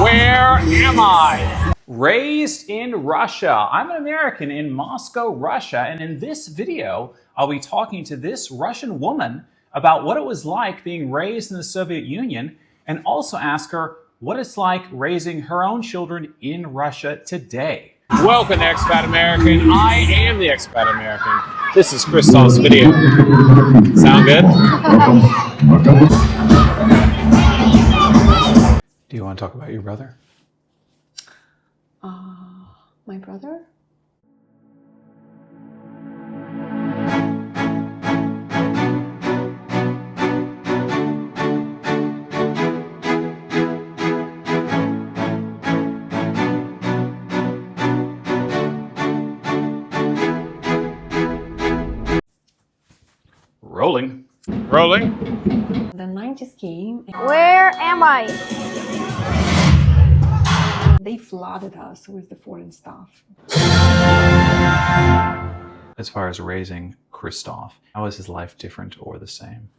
Where am I? Raised in Russia. I'm an American in Moscow, Russia, and in this video, I'll be talking to this Russian woman about what it was like being raised in the Soviet Union, and also ask her what it's like raising her own children in Russia today. Welcome to Expat American. I am the Expat American. This is Christoph's video. Sound good? Do you want to talk about your brother? My brother? Rolling. Rolling. The 90s came. Where am I? They flooded us with the foreign stuff. As far as raising Christoph, how is his life different or the same?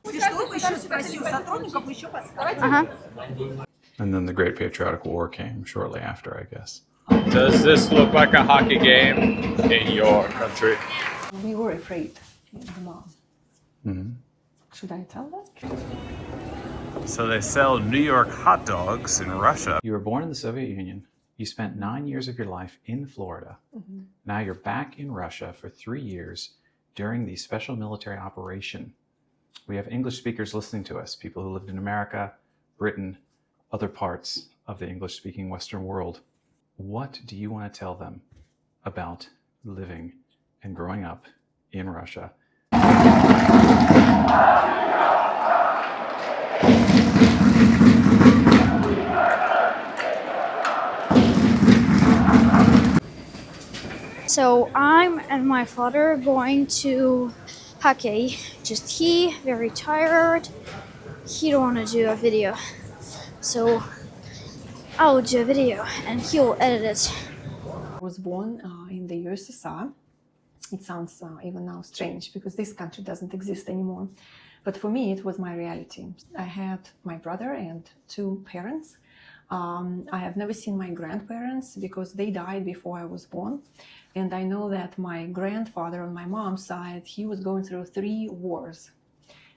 And then the Great Patriotic War came shortly after, I guess. Does this look like a hockey game in your country? We were afraid, the mom. Mm-hmm. Should I tell that? So they sell New York hot dogs in Russia. You were born in the Soviet Union. You spent 9 years of your life in Florida. Mm-hmm. Now you're back in Russia for 3 years during the special military operation. We have English speakers listening to us, people who lived in America, Britain, other parts of the English-speaking Western world. What do you want to tell them about living and growing up in Russia? So I'm and my father going to hockey. Just he, very tired. He don't want to do a video. So I'll do a video and he'll edit it. I was born in the USSR. It sounds even now strange because this country doesn't exist anymore. But for me, it was my reality. I had my brother and 2 parents. I have never seen my grandparents because they died before I was born. And I know that my grandfather on my mom's side, he was going through 3 wars.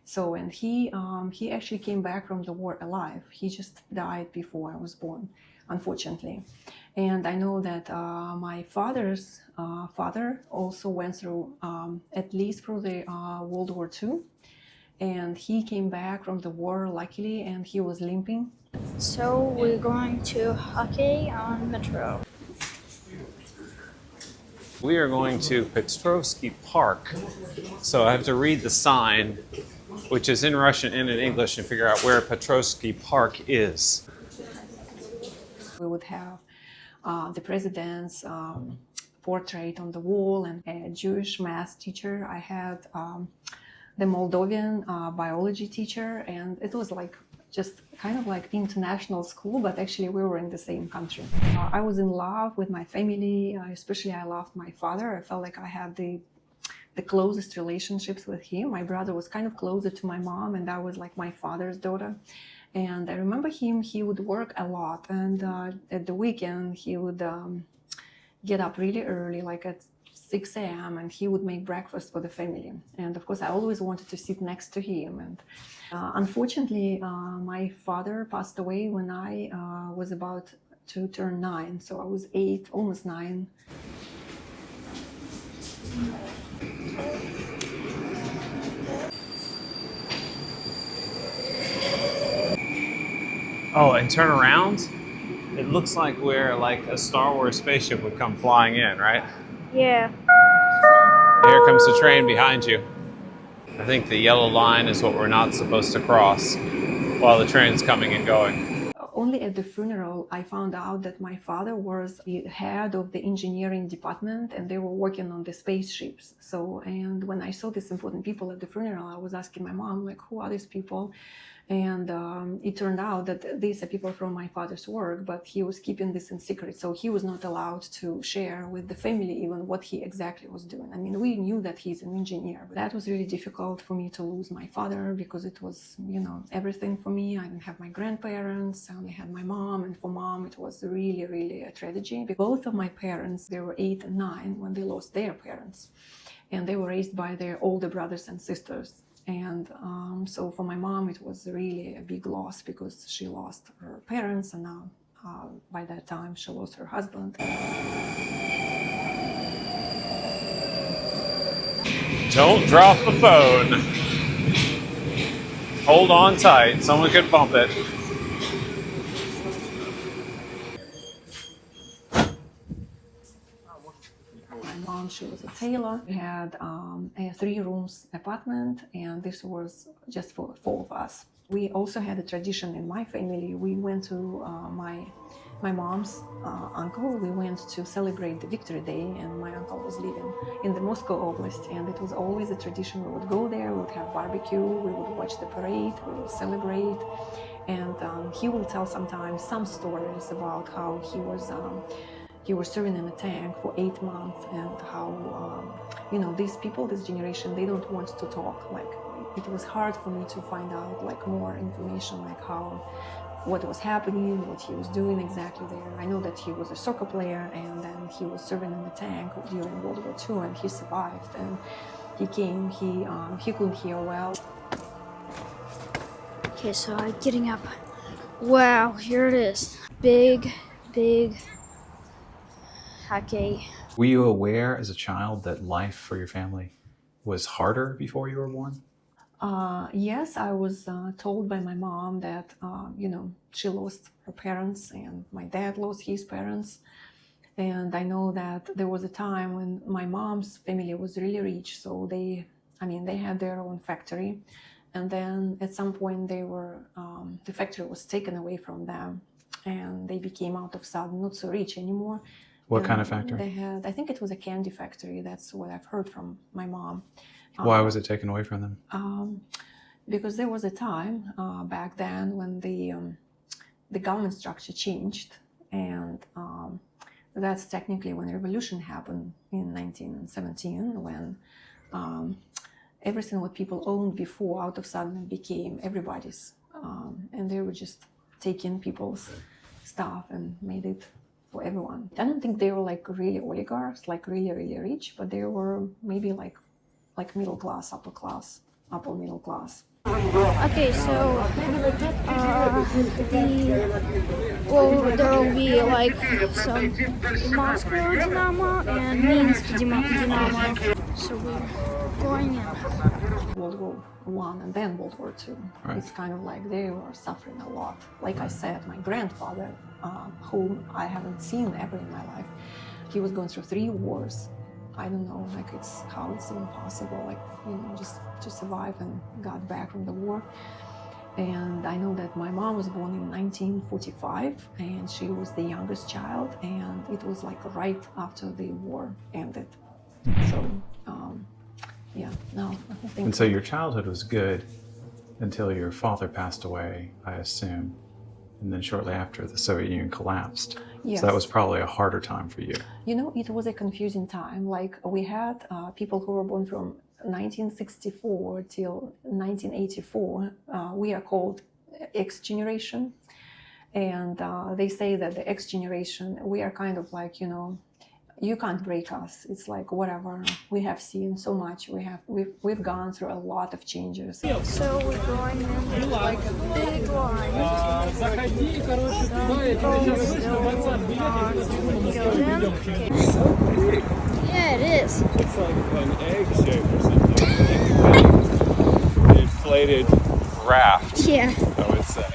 So, and he actually came back from the war alive. He just died before I was born, unfortunately. And I know that my father's father also went through, at least through the World War II. And he came back from the war, luckily, and he was limping. So we're going to hockey on Metro. We are going to Petrovsky Park. So I have to read the sign, which is in Russian and in English, and figure out where Petrovsky Park is. We would have the president's portrait on the wall, and a Jewish math teacher. I had the Moldovan biology teacher, and it was like just kind of like international school, but actually we were in the same country. I was in love with my family, especially I loved my father. I felt like I had the closest relationships with him. My brother was kind of closer to my mom, and I was like my father's daughter. And I remember him, he would work a lot, and at the weekend he would get up really early, like at 6 a.m. and he would make breakfast for the family. And of course, I always wanted to sit next to him. And unfortunately, my father passed away when I was about to turn 9. So I was 8, almost 9. Oh, and turn around? It looks like where like a Star Wars spaceship would come flying in, right? Yeah. Here comes the train behind you. I think the yellow line is what we're not supposed to cross while the train's coming and going. Only at the funeral, I found out that my father was the head of the engineering department, and they were working on the spaceships. So, and when I saw these important people at the funeral, I was asking my mom, like, who are these people? And it turned out that these are people from my father's work, but he was keeping this in secret. So he was not allowed to share with the family even what he exactly was doing. I mean, we knew that he's an engineer, but that was really difficult for me to lose my father because it was, you know, everything for me. I didn't have my grandparents, I only had my mom. And for mom, it was really, really a tragedy. Both of my parents, they were 8 and 9 when they lost their parents. And they were raised by their older brothers and sisters. And so for my mom, it was really a big loss because she lost her parents, and now by that time she lost her husband. Don't drop the phone. Hold on tight. Someone could bump it. My mom, she was a tailor. We had a 3-room apartment, and this was just for 4 of us. We also had a tradition in my family. We went to my mom's uncle. We went to celebrate the Victory Day, and my uncle was living in the Moscow Oblast, and it was always a tradition. We would go there, we would have barbecue, we would watch the parade, we would celebrate, and he will tell sometimes some stories about how he was serving in a tank for 8 months, and how, you know, these people, this generation, they don't want to talk. Like, it was hard for me to find out like more information, like what was happening, what he was doing exactly there. I know that he was a soccer player, and then he was serving in the tank during World War II, and he survived. And he came, he couldn't hear well. Okay, so I'm getting up. Wow, here it is. Big hake. Were you aware as a child that life for your family was harder before you were born? Yes, I was told by my mom that, you know, she lost her parents, and my dad lost his parents. And I know that there was a time when my mom's family was really rich, so they had their own factory. And then at some point the factory was taken away from them, and they became out of sudden not so rich anymore. What kind of factory? They had, I think it was a candy factory. That's what I've heard from my mom. Why was it taken away from them? Because there was a time back then when the government structure changed, and that's technically when the revolution happened in 1917, when everything what people owned before out of sudden became everybody's, and they were just taking people's stuff and made it for everyone. I don't think they were like really oligarchs, like really, really rich, but they were maybe like middle class, upper middle class. Okay, so there will be like some Moscow Dynamo and Minsk Dynamo. So we're going in. World War I and then World War II. Right. It's kind of like they were suffering a lot. Like I said, my grandfather, whom I haven't seen ever in my life, he was going through 3 wars. I don't know, like how it's even possible, like, you know, just to survive and got back from the war. And I know that my mom was born in 1945, and she was the youngest child, and it was like right after the war ended. So, yeah, no, I think. And so your childhood was good until your father passed away, I assume. And then shortly after, the Soviet Union collapsed. Yes. So that was probably a harder time for you. You know, it was a confusing time. Like, we had people who were born from 1964 till 1984. We are called X generation. And they say that the X generation, we are kind of like, you know, you can't break us. It's like, whatever. We have seen so much. We've gone through a lot of changes. So we're going in like a big line. Yeah, it is. It's like an egg shape or something. An inflated raft, Yeah. I would say.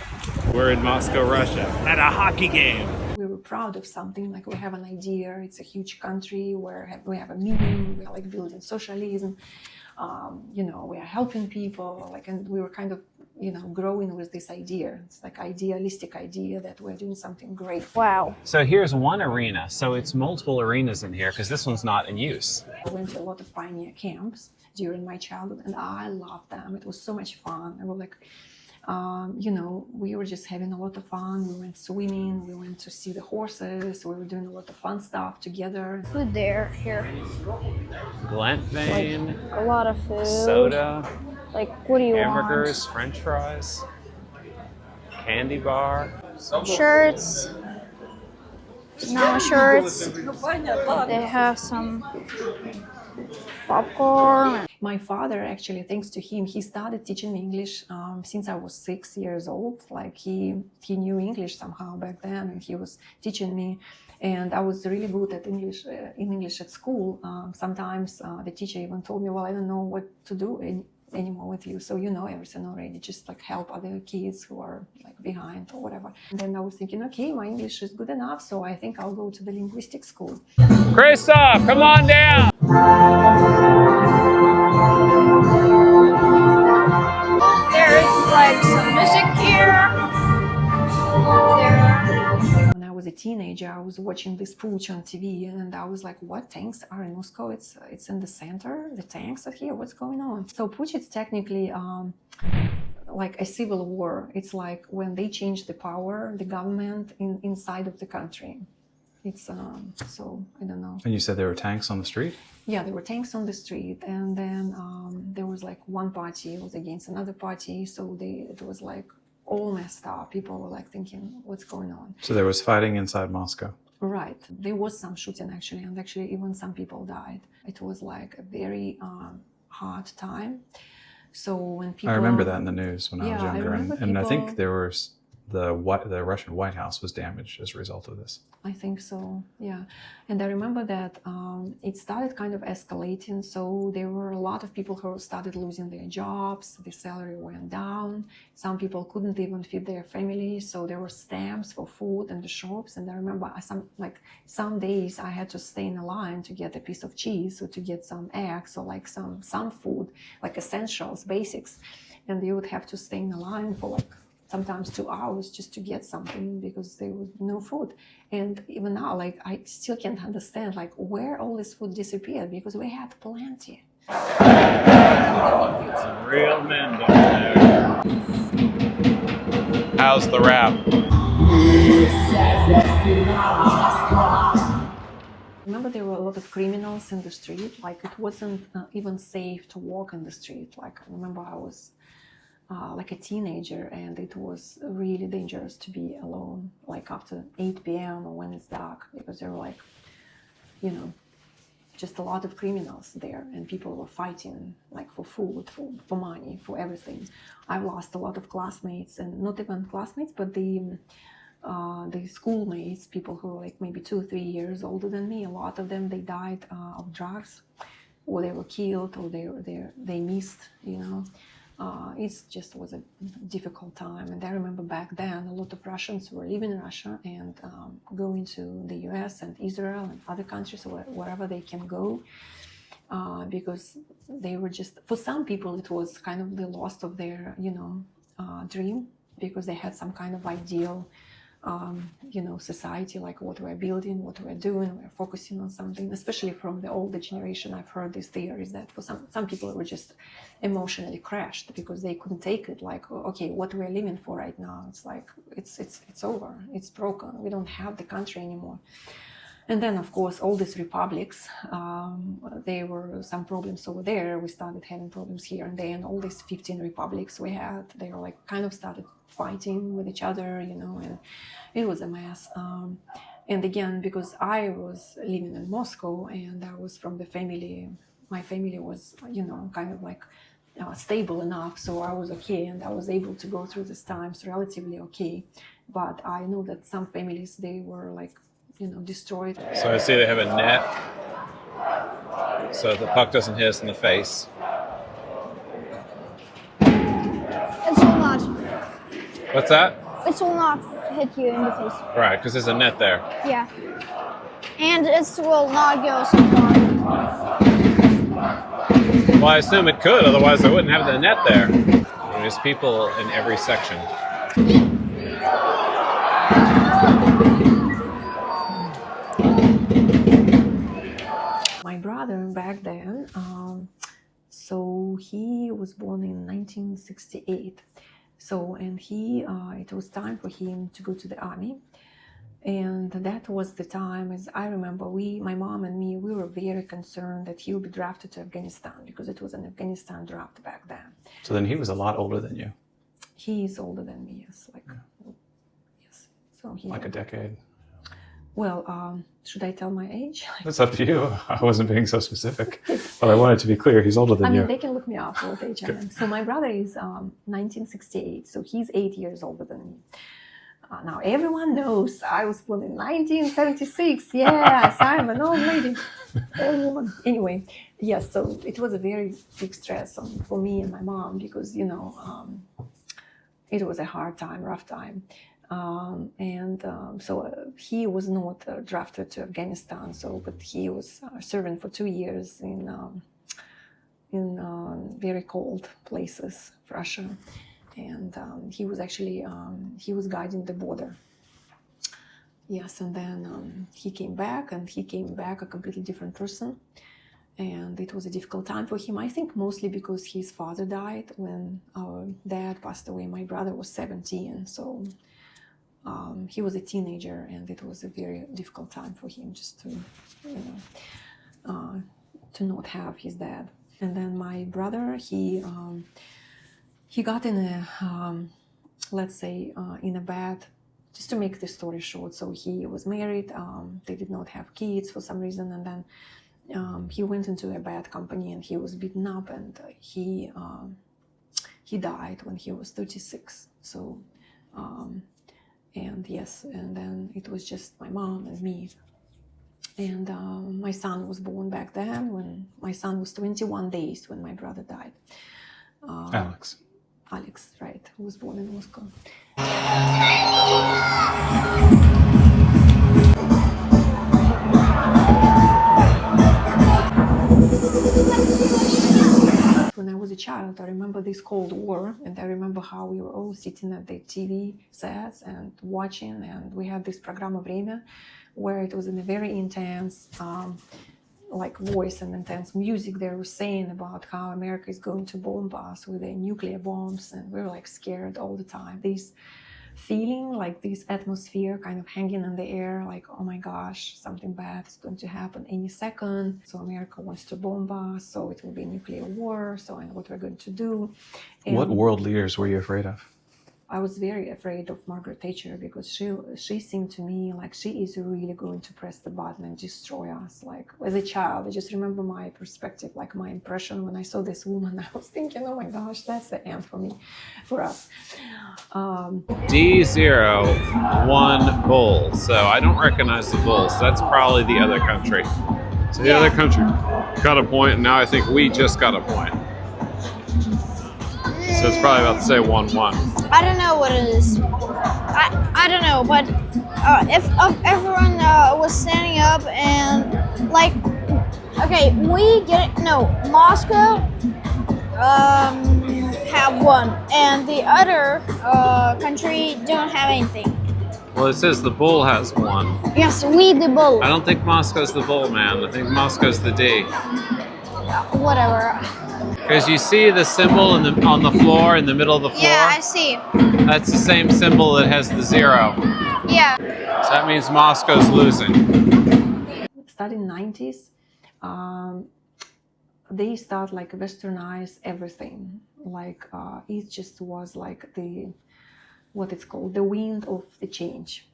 We're in Moscow, Russia, at a hockey game. We were proud of something, like we have an idea, it's a huge country where we have a meaning, we're like building socialism, you know, we are helping people, like, and we were kind of, you know, growing with this idea. It's like idealistic idea that we're doing something great. Wow. So here's one arena. So it's multiple arenas in here because this one's not in use. I went to a lot of pioneer camps during my childhood, and I loved them. It was so much fun. I was like, You know, we were just having a lot of fun. We went swimming, we went to see the horses, we were doing a lot of fun stuff together. Food there, here. Glantvein, A lot of food. soda, Like, what do you hamburgers, french fries, candy bar. want? Shirts. No shirts. They have some popcorn. My father, actually, thanks to him, he started teaching me English since I was 6 years old. Like he knew English somehow back then, and he was teaching me. And I was really good at English in English at school. Sometimes the teacher even told me, "Well, I don't know what to do anymore with you, so you know everything already. Just like help other kids who are like behind or whatever." And then I was thinking, okay, my English is good enough, so I think I'll go to the linguistic school. Christoph, come on down. There's like some music here. There. When I was a teenager, I was watching this pooch on TV, and I was like, what tanks are in Moscow? It's in the center, the tanks are here, what's going on? So pooch is technically like a civil war. It's like when they change the power, the government inside of the country. It's so I don't know. And you said there were tanks on the street? Yeah, there were tanks on the street, and then there was like one party was against another party, so it was like all messed up. People were like thinking, what's going on? So there was fighting inside Moscow. Right. There was some shooting actually, and actually even some people died. It was like a very hard time. So when people... I remember that in the news when I was Yeah, I younger, remember and I think people- there was the Russian White House was damaged as a result of this. I think so, yeah. And I remember that it started kind of escalating. So there were a lot of people who started losing their jobs. The salary went down. Some people couldn't even feed their families. So there were stamps for food in the shops. And I remember some days I had to stay in a line to get a piece of cheese or to get some eggs or like some food, like essentials, basics. And you would have to stay in a line for like sometimes 2 hours just to get something because there was no food. And even now, like, I still can't understand, like, where all this food disappeared because we had plenty. Some real men down there. How's the rap? Remember, there were a lot of criminals in the street. Like, it wasn't even safe to walk in the street. Like, I remember I was like a teenager, and it was really dangerous to be alone, like after 8 p.m. or when it's dark, because there were like, you know, just a lot of criminals there, and people were fighting like for food, for money, for everything. I've lost a lot of classmates, and not even classmates, but the schoolmates, people who were like maybe 2 or 3 years older than me. A lot of them, they died of drugs, or they were killed, or they missed, you know. It just was a difficult time. And I remember back then, a lot of Russians were leaving Russia and going to the US and Israel and other countries, wherever they can go, because they were just, for some people, it was kind of the loss of their, you know, dream, because they had some kind of ideal, you know, society, like what we're building, what we're doing, we're focusing on something. Especially from the older generation, I've heard these theories that for some people were just emotionally crashed because they couldn't take it. Like, okay, what we're living for right now, it's like it's over, it's broken, we don't have the country anymore. And then, of course, all these republics, there were some problems over there. We started having problems here and there, and all these 15 republics we had, they were like kind of started fighting with each other, you know, and it was a mess. And again, because I was living in Moscow and I was from the family, my family was, you know, kind of like stable enough, so I was okay, and I was able to go through these times relatively okay. But I know that some families, they were like, you know, destroyed. So I see they have a net so the puck doesn't hit us in the face. It will not. What's that? It will not hit you in the face. Right, because there's a net there. Yeah. And it will not go so far. Well, I assume it could, otherwise they wouldn't have the net there. There's people in every section. My brother back then, so he was born in 1968. So, and it was time for him to go to the army. And that was the time, as I remember, my mom and me, we were very concerned that he would be drafted to Afghanistan, because it was an Afghanistan draft back then. So then he was a lot older than you. He is older than me, yes. Yes. So he's like a decade. Well, should I tell my age? It's up to you. I wasn't being so specific, but I wanted to be clear. He's older than you. I mean, they can look me up what age I am. So my brother is 1968, so he's 8 years older than me. Now everyone knows I was born in 1976. Yes, I'm an old lady, old woman. Anyway, yes. So it was a very big stress for me and my mom, because it was a hard time, rough time, so he was not drafted to Afghanistan. So, but he was serving for 2 years in very cold places, Russia. And he was actually, he was guiding the border. Yes, and then he came back a completely different person. And it was a difficult time for him, I think mostly because his father died when our dad passed away. My brother was 17, so he was a teenager, and it was a very difficult time for him just to, to not have his dad. And then my brother, he got in a, let's say, in a bad, just to make the story short. So he was married, they did not have kids for some reason, and then he went into a bad company, and he was beaten up, and he died when he was 36. So, and yes, and then it was just my mom and me. And my son was born back then, when my son was 21 days when my brother died. Alex, right, who was born in Moscow. When I was a child, I remember this Cold War, and I remember how we were all sitting at the TV sets and watching, and we had this Programa Время, where it was in a very intense like voice and intense music. They were saying about how America is going to bomb us with their nuclear bombs, and we were like scared all the time. This feeling, like this atmosphere kind of hanging in the air, like, oh my gosh, something bad is going to happen any second. So America wants to bomb us, so it will be a nuclear war, so I know what we're going to do. And what world leaders were you afraid of? I was very afraid of Margaret Thatcher, because she seemed to me like she is really going to press the button and destroy us. Like, as a child, I just remember my perspective, like my impression when I saw this woman. I was thinking, oh my gosh, that's the end for me, for us. D01 bull. So I don't recognize the bulls. So that's probably the other country. So the other country got a point, and now I think we just got a point. So it's probably about to say 1-1. I don't know what it is. I don't know, but if everyone was standing up and like, okay, we get it. No, Moscow have one, and the other country don't have anything. Well, it says the bull has one. Yes, we the bull. I don't think Moscow's the bull, man. I think Moscow's the D. Whatever. Because you see the symbol on the floor, in the middle of the floor? Yeah, I see. That's the same symbol that has the 0. Yeah. So that means Moscow's losing. Starting 90s, they start like westernize everything. Like it just was like what it's called, the wind of the change.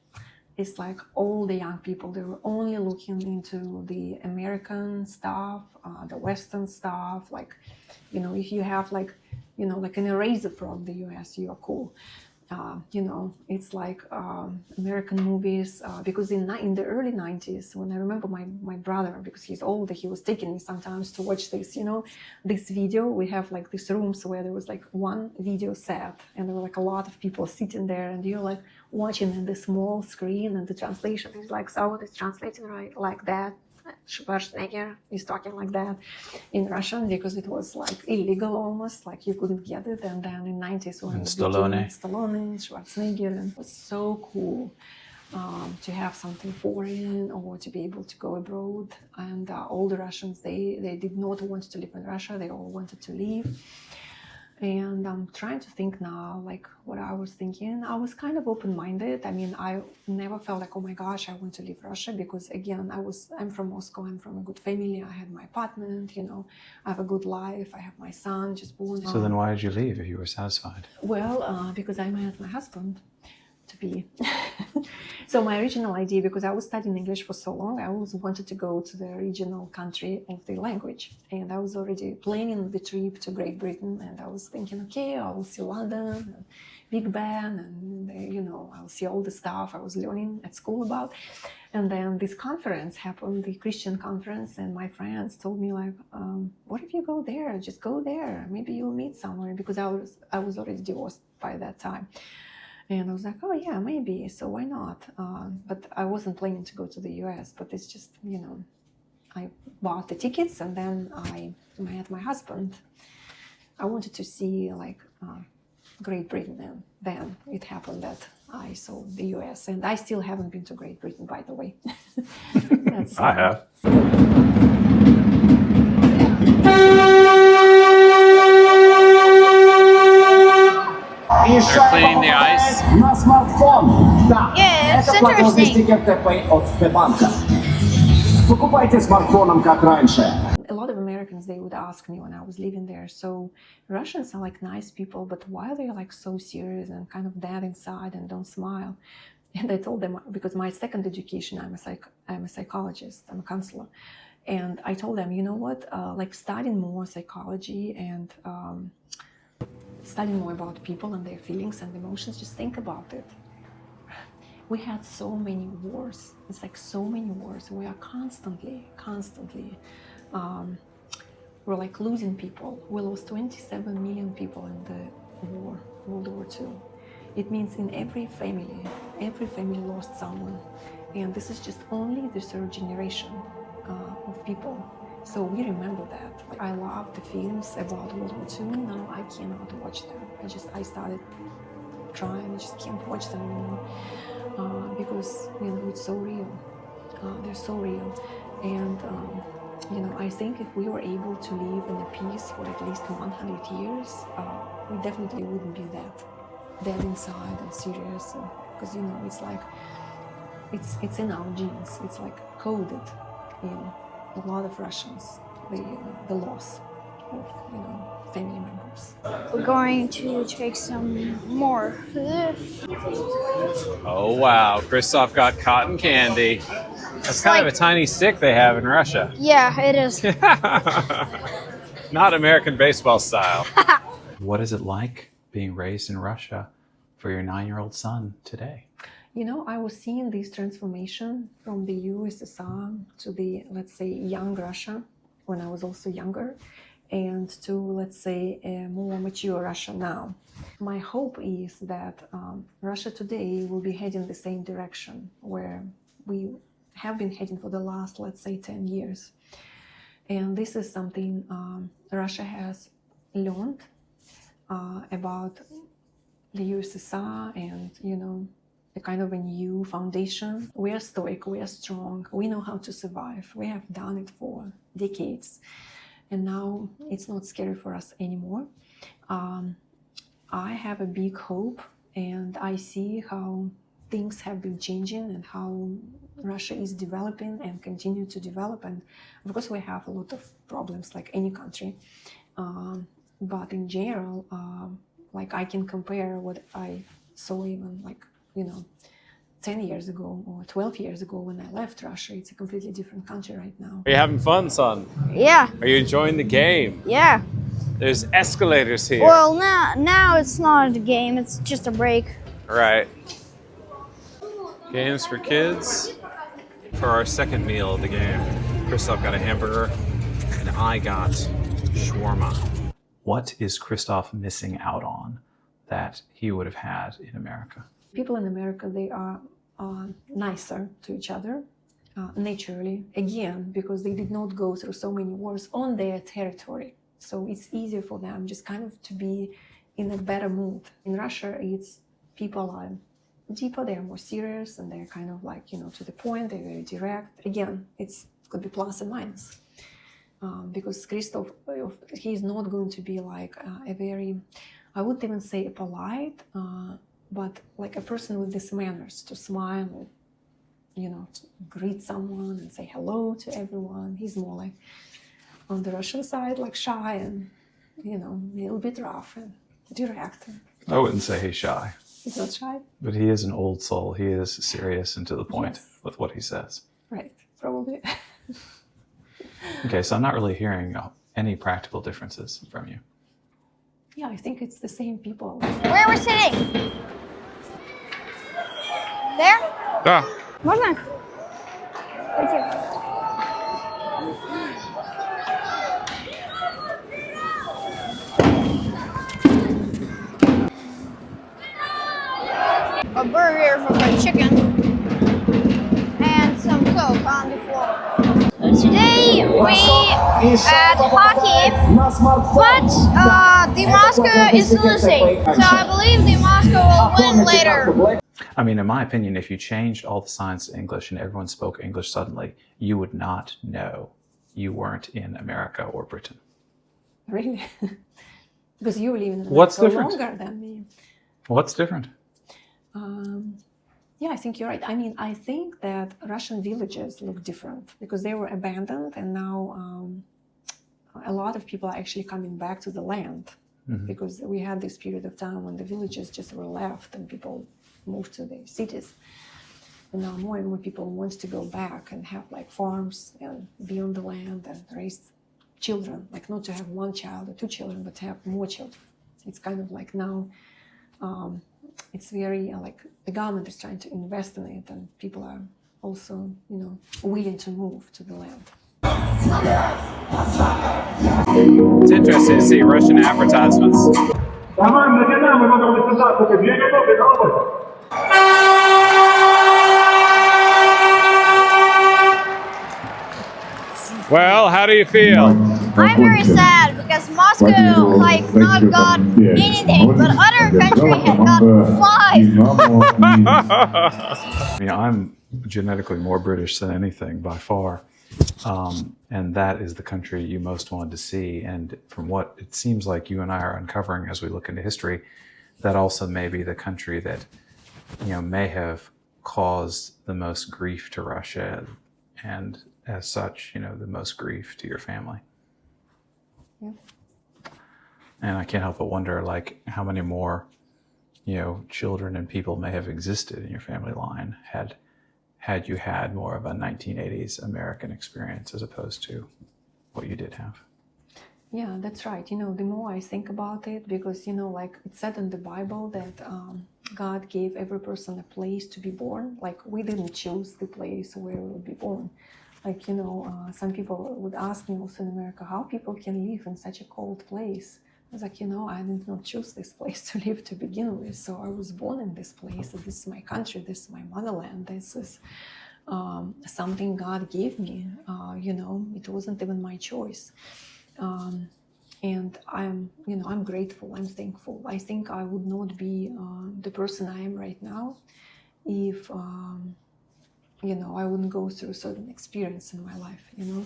It's like all the young people, they were only looking into the American stuff, the Western stuff. Like, if you have like an eraser from the US, you are cool. It's like American movies, because in the early 90s, when I remember my brother, because he's older, he was taking me sometimes to watch this, this video. We have like these rooms where there was like one video set, and there were like a lot of people sitting there, and you're like watching in the small screen, and the translation is like, so it's translated right like that. Schwarzenegger is talking like that in Russian, because it was like illegal almost, like you couldn't get it. And then in 90s when Stallone, Schwarzenegger, and it was so cool to have something foreign, or to be able to go abroad. And all the Russians, they did not want to live in Russia, they all wanted to leave. And I'm trying to think now, like what I was thinking. I was kind of open-minded. I mean, I never felt like, oh my gosh, I want to leave Russia, because again, I'm from Moscow. I'm from a good family. I had my apartment, you know, I have a good life. I have my son just born. So then why did you leave if you were satisfied? Well, because I met my husband to be. So my original idea, because I was studying English for so long, I always wanted to go to the regional country of the language. And I was already planning the trip to Great Britain. And I was thinking, okay, I will see London, and Big Ben, and, you know, I'll see all the stuff I was learning at school about. And then this conference happened, the Christian conference, and my friends told me, like, what if you go there? Just go there. Maybe you'll meet somewhere, because I was already divorced by that time. And I was like, oh yeah, maybe, so why not? But I wasn't planning to go to the US, but it's just, you know, I bought the tickets, and then I met my husband. I wanted to see, like, Great Britain, and then it happened that I saw the US, and I still haven't been to Great Britain, by the way. That's, I have. They're cleaning the ice. На смартфон. Да, Yeah, it's это платежный interesting. стикер ТП от Сбербанка. Покупайте смартфоном, как раньше. A lot of Americans, they would ask me when I was living there, so Russians are like nice people, but why are they like so serious and kind of dead inside and don't smile? And I told them, because my second education, I'm a psychologist, I'm a counselor. And I told them, you know what, like studying more psychology and studying more about people and their feelings and emotions, just think about it. We had so many wars. It's like so many wars. We are constantly, we're like losing people. We lost 27 million people in the war, World War II. It means in every family lost someone. And this is just only the third generation of people. So we remember that. Like, I love the films about World War II. Now I cannot watch them. I started trying. I just can't watch them anymore because, you know, it's so real. They're so real. And, you know, I think if we were able to live in a peace for at least 100 years, we definitely wouldn't be that dead inside and serious. Because, you know, it's like, it's in our genes. It's like coded in a lot of Russians, the loss of, you know, family members. We're going to take some more. Oh wow, Christoph got cotton candy. That's kind of a tiny stick they have in Russia. Yeah, it is. Not American baseball style. What is it like being raised in Russia for your 9-year-old son today? You know, I was seeing this transformation from the USSR to the, let's say, young Russia, when I was also younger, and to, let's say, a more mature Russia now. My hope is that Russia today will be heading the same direction where we have been heading for the last, let's say, 10 years. And this is something Russia has learned about the USSR and, you know, a kind of a new foundation. We are stoic, we are strong, we know how to survive. We have done it for decades. And now it's not scary for us anymore. I have a big hope, and I see how things have been changing and how Russia is developing and continue to develop. And of course we have a lot of problems like any country. But in general, like I can compare what I saw even like, you know, 10 years ago or 12 years ago when I left Russia. It's a completely different country right now. Are you having fun, son? Yeah, Are you enjoying the game? yeah. There's escalators here. Well, now it's not a game. It's just a break. Right. Games for kids. For our second meal of the game, Christoph got a hamburger and I got shawarma. What is Christoph missing out on that he would have had in America? People in America, they are nicer to each other naturally, again, because they did not go through so many wars on their territory. So it's easier for them just kind of to be in a better mood. In Russia, it's people are deeper, they're more serious, and they're kind of like, you know, to the point, they're very direct. Again, it could be plus and minus. because Christoph, he's not going to be like a very, I wouldn't even say a polite, but like a person with these manners to smile, you know, to greet someone and say hello to everyone. He's more like on the Russian side, like shy and, you know, a little bit rough and direct. I wouldn't say he's shy. He's not shy? But he is an old soul. He is serious and to the point with what he says. Right, probably. Okay, so I'm not really hearing any practical differences from you. Yeah, I think it's the same people. Where we're sitting? There? Ah, Можно? Right here. A burger for fried chicken and some Coke on the floor. Today we at hockey, but the Moscow is losing, so I believe the Moscow will win later. I mean, in my opinion, if you changed all the signs to English and everyone spoke English suddenly, you would not know you weren't in America or Britain. Really? Because you live in America What's different? longer than me. What's different? Yeah, I think you're right. I mean, I think that Russian villages look different because they were abandoned, and now a lot of people are actually coming back to the land because we had this period of time when the villages just were left and people moved to the cities. And now more and more people want to go back and have like farms and be on the land and raise children, like not to have one child or two children, but to have more children. It's kind of like now, it's very like the government is trying to invest in it, and people are also, you know, willing to move to the land. It's interesting to see Russian advertisements. well, how do you feel? I'm very sad because Moscow like not got anything, but other country had got 5. You know, I'm genetically more British than anything by far. And that is the country you most wanted to see. And from what it seems like you and I are uncovering as we look into history, that also may be the country that, you know, may have caused the most grief to Russia, and as such, you know, the most grief to your family. Yeah. And I can't help but wonder, like, how many more, you know, children and people may have existed in your family line had you had more of a 1980s American experience as opposed to what you did have. Yeah, that's right. You know, the more I think about it, because, you know, like it said in the Bible that God gave every person a place to be born. Like we didn't choose the place where we would be born. Like, you know, some people would ask me also in America, how people can live in such a cold place. I was like, you know, I did not choose this place to live to begin with. So I was born in this place. This is my country. This is my motherland. This is something God gave me. You know, it wasn't even my choice. And I'm, you know, I'm grateful. I'm thankful. I think I would not be the person I am right now if, you know, I wouldn't go through a certain experience in my life, you know.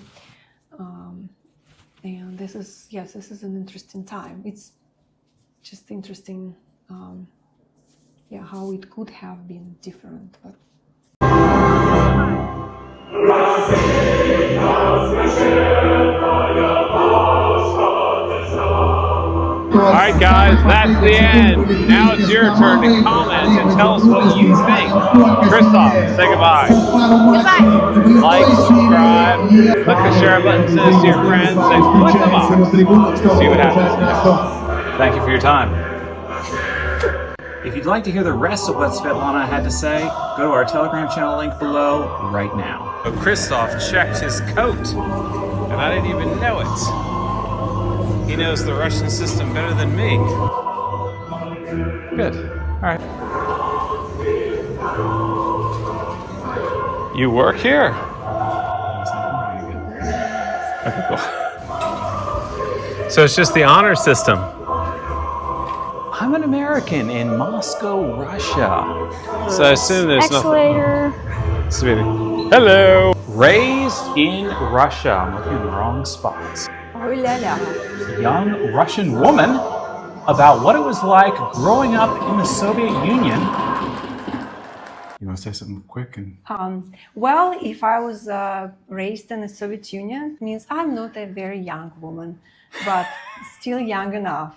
And this is, yes, this is an interesting time. It's just interesting, yeah, how it could have been different. But All right, guys, that's the end. Now it's your turn to comment and tell us what you think. Christoph, say goodbye. Goodbye. Like, subscribe, click the share button, send us to your friends, and click them off. See what happens. Thank you for your time. If you'd like to hear the rest of what Svetlana had to say, go to our Telegram channel link below right now. So Christoph checked his coat, and I didn't even know it. He knows the Russian system better than me. Good. All right. You work here? Okay, cool. So it's just the honor system. I'm an American in Moscow, Russia. So I assume there's Escalator. nothing. Sweetie. Hello. Raised in Russia. I'm looking in the wrong spots. Oh la la. Young Russian woman about what it was like growing up in the Soviet Union. You want to say something quick? Well, if I was raised in the Soviet Union, it means I'm not a very young woman, but still young enough.